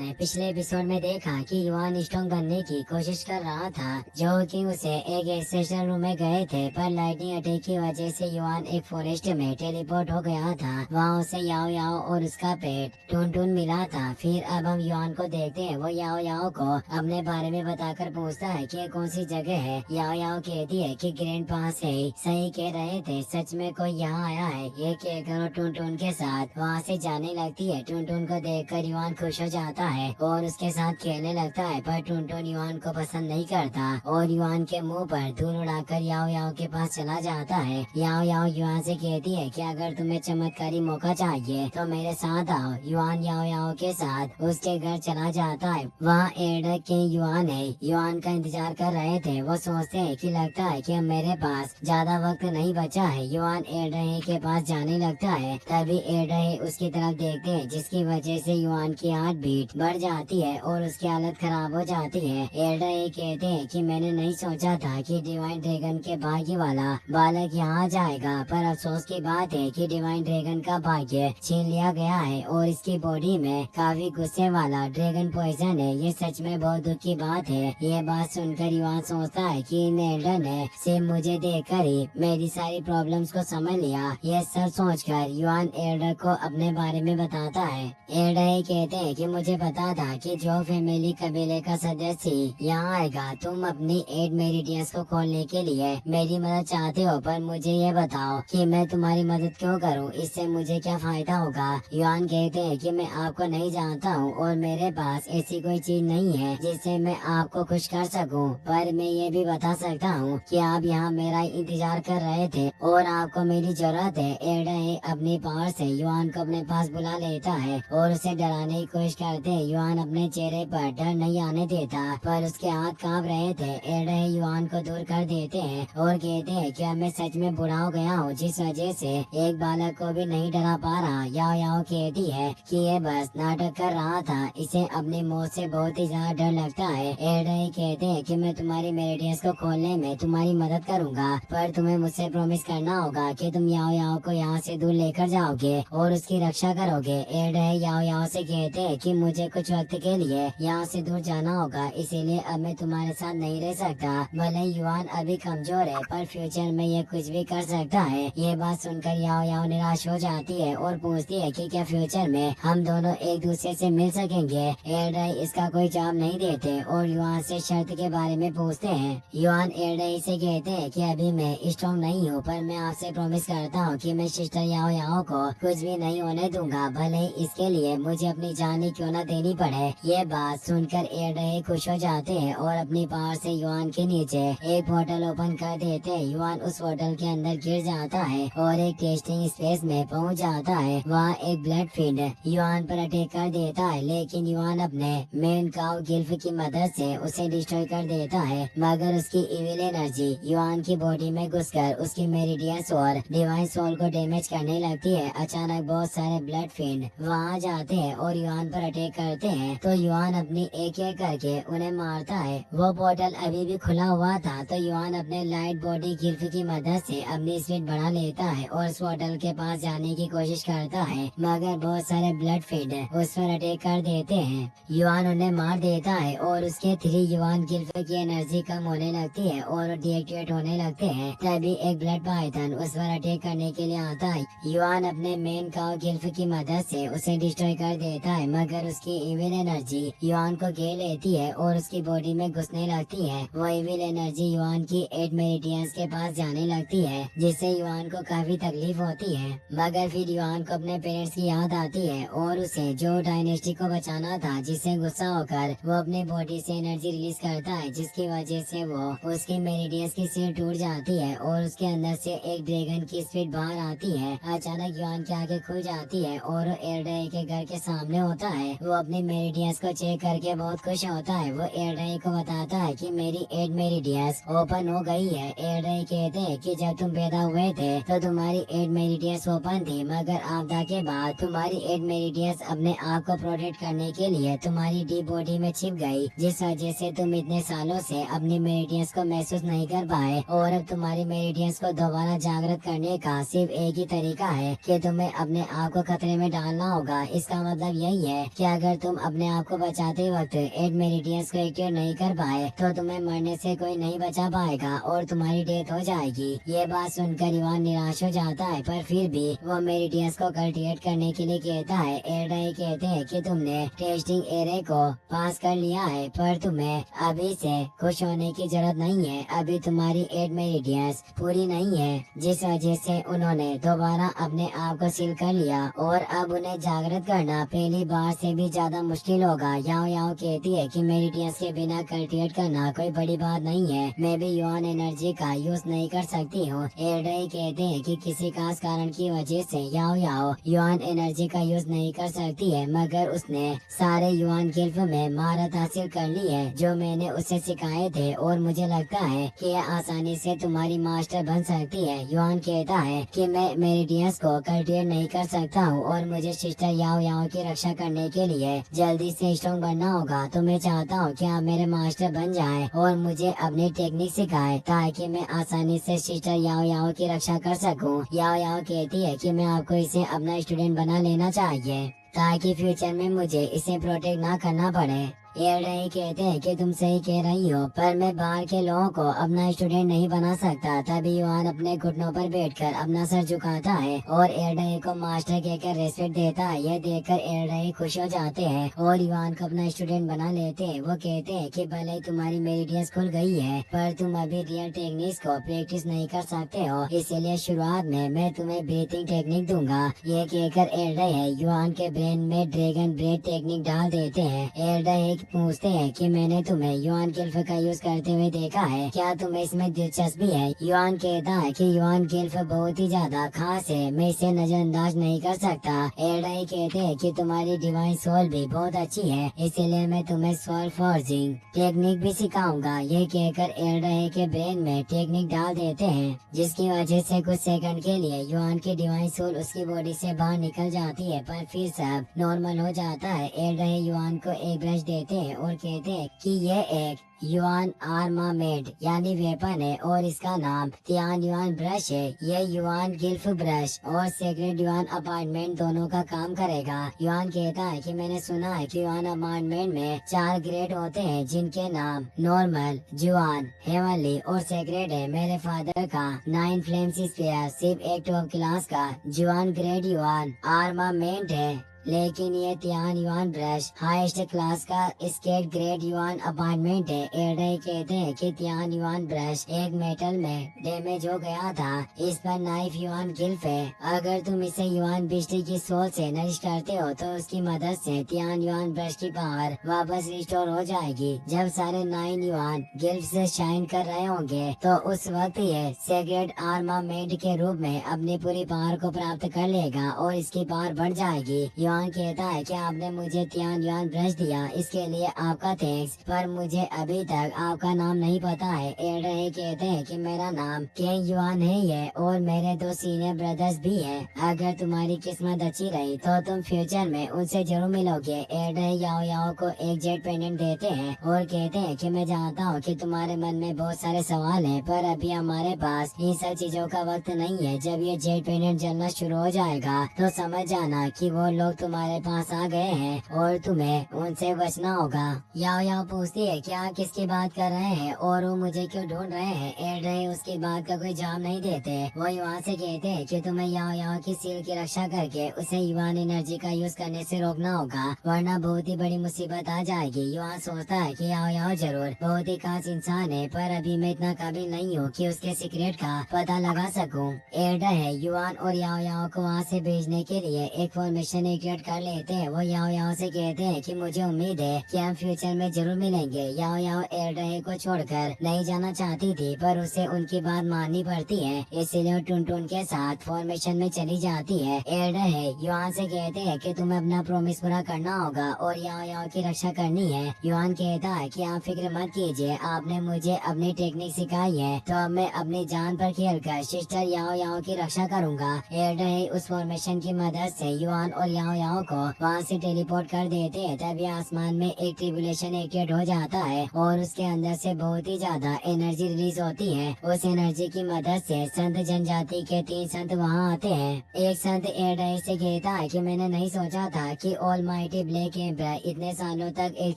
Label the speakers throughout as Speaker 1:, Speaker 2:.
Speaker 1: ने पिछले एपिसोड में देखा कि युआन स्ट्रॉन्ग बनने की कोशिश कर रहा था, जो कि उसे एक एक्सेशन रूम में गए थे, पर लाइटनिंग अटैक की वजह से युआन एक फॉरेस्ट में टेलीपोर्ट हो गया था। वहाँ उसे याओ याओ और उसका पेट टून टून मिला था। फिर अब हम युआन को देखते हैं, वो याओ याओ को अपने बारे में बताकर पूछता है कि कौन सी जगह है। याओ याओ कहती है कि ग्रैंड पास से सही कह रहे थे, सच में कोई यहाँ आया है। ये कहकर टून टून के साथ वहाँ से जाने लगती है। टून टून को देखकर युआन खुश हो जाता है और उसके साथ खेलने लगता है, पर टुनटुन युआन को पसंद नहीं करता और युआन के मुंह पर धूल उड़ाकर याओ याओ के पास चला जाता है। याओ याओ युआन से कहती है कि अगर तुम्हें चमत्कारी मौका चाहिए तो मेरे साथ आओ। युआन याओ याओ के साथ उसके घर चला जाता है। वहाँ एडर के युआन है, युआन का इंतजार कर रहे थे। वो सोचते हैं कि लगता है कि अब मेरे पास ज्यादा वक्त नहीं बचा है। युआन एडर के पास जाने लगता है, तभी एडर उसकी तरफ देखते हैं, जिसकी वजह से युआन की हार्ट बीट बढ़ जाती है और उसकी हालत खराब हो जाती है। एल्डर ये कहते हैं कि मैंने नहीं सोचा था कि डिवाइन ड्रैगन के भाग्य वाला बालक यहाँ जाएगा, पर अफसोस की बात है कि डिवाइन ड्रैगन का भाग्य छीन लिया गया है और इसकी बॉडी में काफी गुस्से वाला ड्रैगन पॉइजन है। ये सच में बहुत दुख की बात है। ये बात सुनकर युआन सोचता है कि इन एल्डर ने सिर्फ मुझे देखकर ही मेरी सारी प्रॉब्लम्स को समझ लिया। ये सब सोचकर युआन एल्डर को अपने बारे में बताता है। एल्डर कहते हैं कि मुझे पता था कि जो फैमिली कबीले का सदस्य यहाँ आएगा। तुम अपनी 8 मेरिडियंस को खोलने के लिए मेरी मदद चाहते हो, पर मुझे ये बताओ कि मैं तुम्हारी मदद क्यों करूँ, इससे मुझे क्या फायदा होगा। युआन कहते हैं कि मैं आपको नहीं जानता हूँ और मेरे पास ऐसी कोई चीज नहीं है जिससे मैं आपको खुश कर सकूँ, पर मैं ये भी बता सकता हूँ कि आप यहाँ मेरा इंतजार कर रहे थे और आपको मेरी जरूरत है। एल्डर अपनी पावर से युआन को अपने पास बुला लेता है और उसे डराने की कोशिश करते हैं। युआन अपने चेहरे पर डर नहीं आने देता, पर उसके हाथ कांप रहे थे। एल्डर युआन को दूर कर देते हैं और कहते हैं कि मैं सच में बुरा हो गया हूँ, जिस वजह से एक बालक को भी नहीं डरा पा रहा। याओ याओ कहती है कि ये बस नाटक कर रहा था, इसे अपनी मौत से बहुत ही ज्यादा डर लगता है। एल्डर कहते हैं कि मैं तुम्हारी मेरिडियंस को खोलने में तुम्हारी मदद करूंगा, पर तुम्हें मुझसे प्रॉमिस करना होगा कि तुम याओ याओ को यहाँ से दूर लेकर जाओगे और उसकी रक्षा करोगे। एल्डर याओ याओ से कहते हैं कि मुझे कुछ वक्त के लिए यहाँ से दूर जाना होगा, इसीलिए अब मैं तुम्हारे साथ नहीं रह सकता। भले युआन अभी कमजोर है, पर फ्यूचर में ये कुछ भी कर सकता है। ये बात सुनकर याओ याओ निराश हो जाती है और पूछती है कि क्या फ्यूचर में हम दोनों एक दूसरे से मिल सकेंगे। एल्डर इसका कोई जवाब नहीं देते और युआन से शर्त के बारे में पूछते हैं। युआन एल्डर से कहते हैं कि अभी मैं स्ट्रॉन्ग नहीं हूँ, पर मैं आपसे प्रॉमिस करता हूँ कि मैं सिस्टर याओ याओ को कुछ भी नहीं होने दूंगा, भले इसके लिए मुझे अपनी जान ही क्यों न देनी पड़े। ये बात सुनकर एल्डर खुश हो जाते हैं और अपनी पावर से युआन के नीचे एक पोर्टल ओपन कर देते हैं। युआन उस पोर्टल के अंदर गिर जाता है और एक टेस्टिंग स्पेस में पहुंच जाता है। वहाँ एक ब्लड फीड युआन पर अटैक कर देता है, लेकिन युआन अपने मेन काउ गिल्फ की मदद से उसे डिस्ट्रॉय कर देता है, मगर उसकी इविल एनर्जी युआन की बॉडी में घुसकर उसकी मेरिडियंस और डिवाइन सोल को डैमेज करने लगती है। अचानक बहुत सारे ब्लड फीड वहाँ जाते हैं और युआन पर अटैक करते हैं, तो युआन अपनी एक एक करके उन्हें मारता है। वो पोर्टल अभी भी खुला हुआ था, तो युआन अपने लाइट बॉडी गिल्फ की मदद से अपनी स्पीड बढ़ा लेता है और उस पोर्टल के पास जाने की कोशिश करता है, मगर बहुत सारे ब्लड फीड उस पर अटैक कर देते हैं। युआन उन्हें मार देता है और उसके 3 युआन गिल्फ की एनर्जी कम होने लगती है और डीएक्टिवेट होने लगते हैं। तभी एक ब्लड पाइथन उस पर अटैक करने के लिए आता है। युआन अपने मेन काउ गिल्फ की मदद से उसे डिस्ट्रॉय कर देता है, मगर उसकी इविल एनर्जी युआन को घेर लेती है और उसकी बॉडी में घुसने लगती है। वो इविल एनर्जी युआन की 8 मेरिडियंस के पास जाने लगती है, जिससे युआन को काफी तकलीफ होती है। मगर फिर युआन को अपने पेरेंट्स की याद आती है और उसे जो डायनेस्टी को बचाना था, जिससे गुस्सा होकर वो अपनी बॉडी से एनर्जी रिलीज करता है, जिसकी वजह से वो उसकी मेरिडियंस की सील टूट जाती है और उसके अंदर से एक ड्रैगन की स्पीड बाहर आती है। अचानक युआन की आंखें खुल जाती है और एल्डर के घर के सामने होता है। वो अपनी मेरिडियंस को चेक करके बहुत खुश होता है। वो एल्डर को बताता है कि मेरी 8 मेरिडियंस ओपन हो गई है। एल्डर कहते हैं कि जब तुम पैदा हुए थे तो तुम्हारी 8 मेरिडियंस ओपन थी, मगर आपदा के बाद तुम्हारी 8 मेरिडियंस अपने आप को प्रोटेक्ट करने के लिए तुम्हारी डी बॉडी में छिप गई, जिस वजह से तुम इतने सालों से अपनी मेरिडियंस को महसूस नहीं कर पाए। और अब तुम्हारी मेरिडियंस को दोबारा जागृत करने का सिर्फ एक ही तरीका है कि तुम्हें अपने आप को खतरे में डालना होगा। इसका मतलब यही है कि अगर अगर तुम अपने आप को बचाते वक्त 8 मेरिडियंस को एक्टिव नहीं कर पाए तो तुम्हें मरने से कोई नहीं बचा पाएगा और तुम्हारी डेथ हो जाएगी। ये बात सुनकर युवान निराश हो जाता है, पर फिर भी वो मेरिडियंस को कल्टिवेट करने के लिए कहता है। एयरडाई कहते हैं कि तुमने टेस्टिंग एरे को पास कर लिया है, पर तुम्हें अभी से खुश होने की जरूरत नहीं है। अभी तुम्हारी 8 मेरिडियंस पूरी नहीं है, जिस वजह से उन्होंने दोबारा अपने आप को सील कर लिया और अब उन्हें जागृत करना पहली बार से भी ज्यादा मुश्किल होगा। याओ याओ कहती है कि मेरिडियंस के बिना कल्टिवेट करना कोई बड़ी बात नहीं है, मैं भी युवान एनर्जी का यूज नहीं कर सकती हूँ। एयरडाई कहते हैं कि किसी खास कारण की वजह से याओ याओ युवान एनर्जी का यूज नहीं कर सकती है, मगर उसने सारे युवान गिल्फ में महारत हासिल कर ली है जो मैंने उसे सिखाए थे और मुझे लगता है कि यह आसानी से तुम्हारी मास्टर बन सकती है। युवान कहता है कि मैं मेरिडियंस को कल्टिवेट नहीं कर सकता हूँ और मुझे सिस्टर याओ याओ की रक्षा करने के लिए जल्दी से स्ट्रॉन्ग बनना होगा, तो मैं चाहता हूँ कि आप मेरे मास्टर बन जाएं और मुझे अपनी टेक्निक सिखाएं ताकि मैं आसानी से सिस्टर याओ याओ की रक्षा कर सकूं। याओ याओ कहती है कि मैं आपको इसे अपना स्टूडेंट बना लेना चाहिए ताकि फ्यूचर में मुझे इसे प्रोटेक्ट ना करना पड़े। एयरडाई कहते हैं कि तुम सही कह रही हो, पर मैं बाहर के लोगों को अपना स्टूडेंट नहीं बना सकता। तभी युवान अपने घुटनों पर बैठकर अपना सर झुकाता है और एयरडाई को मास्टर कहकर रेस्पेक्ट देता है। यह देखकर एयरडाई खुश हो जाते हैं और युवान को अपना स्टूडेंट बना लेते हैं। वो कहते हैं कि भले ही तुम्हारी मेरिडियंस खुल गई है, पर तुम अभी रियल टेक्निक्स को प्रैक्टिस नहीं कर सकते हो, इसीलिए शुरुआत में मैं तुम्हें ब्रीथिंग टेक्निक दूंगा। ये कहकर एयरडाई युवान के ब्रेन में ड्रैगन ब्रेथ टेक्निक डाल देते हैं। एयरडाई पूछते हैं कि मैंने तुम्हें युवान गिल्फ का यूज करते हुए देखा है, क्या तुम्हें इसमें दिलचस्पी है? युवान कहता है कि युवान गिल्फ बहुत ही ज्यादा खास है, मैं इसे नजरअंदाज नहीं कर सकता। एयरडाई कहते हैं कि तुम्हारी डिवाइन सोल भी बहुत अच्छी है, इसीलिए मैं तुम्हें सोल फॉर्जिंग टेक्निक भी सिखाऊंगा। ये कहकर एयरडाई के ब्रेन में टेक्निक डाल देते हैं, जिसकी वजह से कुछ सेकंड के लिए युवान की डिवाइन सोल उसकी बॉडी से बाहर निकल जाती है, पर फिर सब नॉर्मल हो जाता है। एयरडाई युवान को एक ब्रश देते हैं और कहते हैं कि यह एक युआन आर्मामेंट यानी वेपन है और इसका नाम तियान युआन ब्रश है। यह युआन गिल्फ ब्रश और सेक्रेट युआन अपार्टमेंट दोनों का काम करेगा। युआन कहता है कि मैंने सुना है कि युआन अपार्टमेंट में 4 ग्रेड होते हैं, जिनके नाम नॉर्मल, जुआन, हेवनली और सेक्रेट है। मेरे फादर का 9 फ्लेम्स स्पेयर सिर्फ एक टॉप क्लास का जुआन ग्रेड युआन आर्मामेंट है, लेकिन ये Tian yuan brush highest class का स्केट ग्रेड युआन अपार्टमेंट है। एयरडाई कहते हैं कि तियान युआन ब्रश एक मेटल में डैमेज हो गया था, इस पर नाइफ युआन गिल्फ है। अगर तुम इसे युआन बिजली की सोल से नरिश करते हो तो उसकी मदद से तियान युआन ब्रश की पावर वापस रिस्टोर हो जाएगी। जब सारे 9 युआन गिल्फ से शाइन कर रहे होंगे तो उस वक्त ये सेक्रेट आर्मामेंट के रूप में अपनी पूरी पावर को प्राप्त कर लेगा और इसकी पावर बढ़ जाएगी। युआन कहता है कि आपने मुझे तियान युआन ब्रश दिया, इसके लिए आपका थैंक्स, पर मुझे अभी तक आपका नाम नहीं पता है। एयरडाई कहते हैं कि मेरा नाम केंग युआन है ये, और मेरे 2 सीनियर ब्रदर्स भी हैं। अगर तुम्हारी किस्मत अच्छी रही तो तुम फ्यूचर में उनसे जरूर मिलोगे। एयरडाई याओ याओ को एक जेट पेंडेंट देते हैं और कहते हैं कि मैं जानता हूँ कि तुम्हारे मन में बहुत सारे सवाल हैं, पर अभी हमारे पास इन सब चीजों का वक्त नहीं है। जब ये जेट पेंडेंट जलना शुरू हो जाएगा तो समझ जाना कि वो लोग तुम्हारे पास आ गए हैं और तुम्हें उनसे बचना होगा। याओ याओ पूछती है कि आप किसकी बात कर रहे हैं और वो मुझे क्यों ढूंढ रहे हैं। एयरडाई उसकी बात का कोई जवाब नहीं देते। वो युवान से कहते हैं कि तुम्हें याओ याओ की सील की रक्षा करके उसे युवान एनर्जी का यूज करने से रोकना होगा, वरना बहुत ही बड़ी मुसीबत आ जाएगी। युवान सोचता है कि याओ याओ जरूर बहुत ही खास इंसान है, पर अभी मैं इतना काबिल नहीं हूँ कि उसके सीक्रेट का पता लगा सकूँ। एयरडाई युवान और याओ याओ को वहाँ से भेजने के लिए एक फॉर्मेशन क्रिएट कर लेते हैं। वो याओ याओ से कहते हैं कि मुझे उम्मीद है कि हम फ्यूचर में जरूर मिलेंगे। याओ याओ एयरडाई को छोड़कर नहीं जाना चाहती थी, पर उसे उनकी बात माननी पड़ती है, इसलिए वो टुनटुन के साथ फॉर्मेशन में चली जाती है। एयरडाई युआन से कहते हैं कि तुम्हें अपना प्रॉमिस पूरा करना होगा और याओ याओ की रक्षा करनी है। युआन कहता है कि आप फिक्र मत कीजिए, आपने मुझे अपनी टेक्निक सिखाई है, तो अब मैं अपनी जान पर खेलकर सिस्टर याओ याओ की रक्षा करूंगा। एयरडाई उस फॉर्मेशन की मदद से युआन और याओ याओ को वहाँ से टेलीपोर्ट कर देते हैं। तभी आसमान में एक ट्रिबुलेशन एक्टिवेट हो जाता है और उसके अंदर से बहुत ही ज्यादा एनर्जी रिलीज होती है। उस एनर्जी की मदद से संत जनजाति के 3 संत वहाँ आते हैं। एक संत एयरडाई से कहता है कि मैंने नहीं सोचा था कि ऑलमाइटी ब्लैक एम्पर इतने सालों तक एक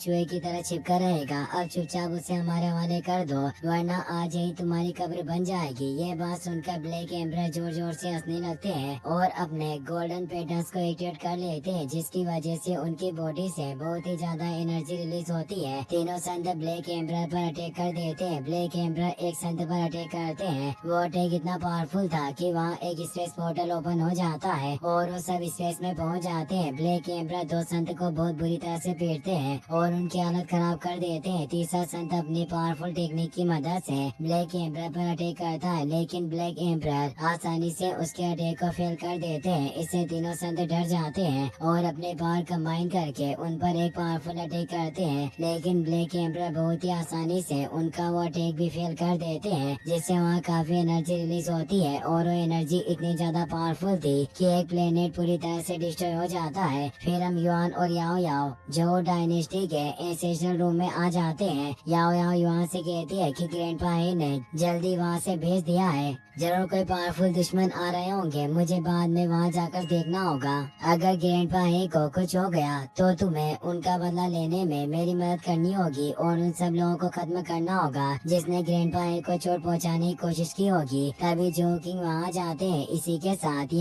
Speaker 1: चूहे की तरह छिपकर रहेगा। अब चुपचाप उसे हमारे हवाले कर दो, वरना आज ही तुम्हारी कब्र बन जाएगी। ये बात सुनकर ब्लैक एम्पर जोर जोर से हंसने लगते हैं और अपने गोल्डन पैटर्न्स को एक्टिवेट कर लेते हैं, जिसकी वजह से उनकी बॉडी से बहुत ही ज्यादा एनर्जी रिलीज होती है। तीनों संत ब्लैक एम्पर पर अटैक कर देते हैं। ब्लैक एम्पर एक संत पर अटैक करते हैं। वो अटैक इतना पावरफुल था कि वहाँ एक स्पेस पोर्टल ओपन हो जाता है और वो सब स्पेस में पहुँच जाते हैं। ब्लैक एम्पर 2 संत को बहुत बुरी तरह से पीटते हैं और उनकी हालत खराब कर देते हैं। तीसरा संत अपनी पावरफुल टेक्निक की मदद से ब्लैक एम्पर पर अटैक करता है, लेकिन ब्लैक एम्पर आसानी से उसके अटैक को फेल कर देते हैं। इससे तीनों संत डर जाते हैं और अपने पावर कंबाइन करके उन पर एक पावरफुल अटैक करते हैं, लेकिन ब्लैक एम्पर बहुत ही आसानी से उनका वो अटैक भी फेल कर देते हैं, जिससे वहाँ काफी एनर्जी रिलीज होती है और वो एनर्जी इतनी ज्यादा पावरफुल थी कि एक प्लेनेट पूरी तरह से डिस्ट्रॉय हो जाता है। फिर हम युआन और याओ याओ जो डायनेस्टी के एंसेस्ट्रल रूम में आ जाते हैं। याओ याओ युआन से कहती है कि ग्रैंडपा ने जल्दी वहाँ से भेज दिया है, जरूर कोई पावरफुल दुश्मन आ रहे होंगे, मुझे बाद में वहाँ जाकर देखना होगा। अगर ग्रैंडपा को कुछ हो गया तो तुम्हें उनका बदला लेने में मेरी मदद करनी होगी और उन सब लोगों को खत्म करना होगा जिसने ग्रैंडपा को चोट पहुँचाने की कोशिश की होगी। तभी जो किंग वहाँ जाते हैं। इसी के साथ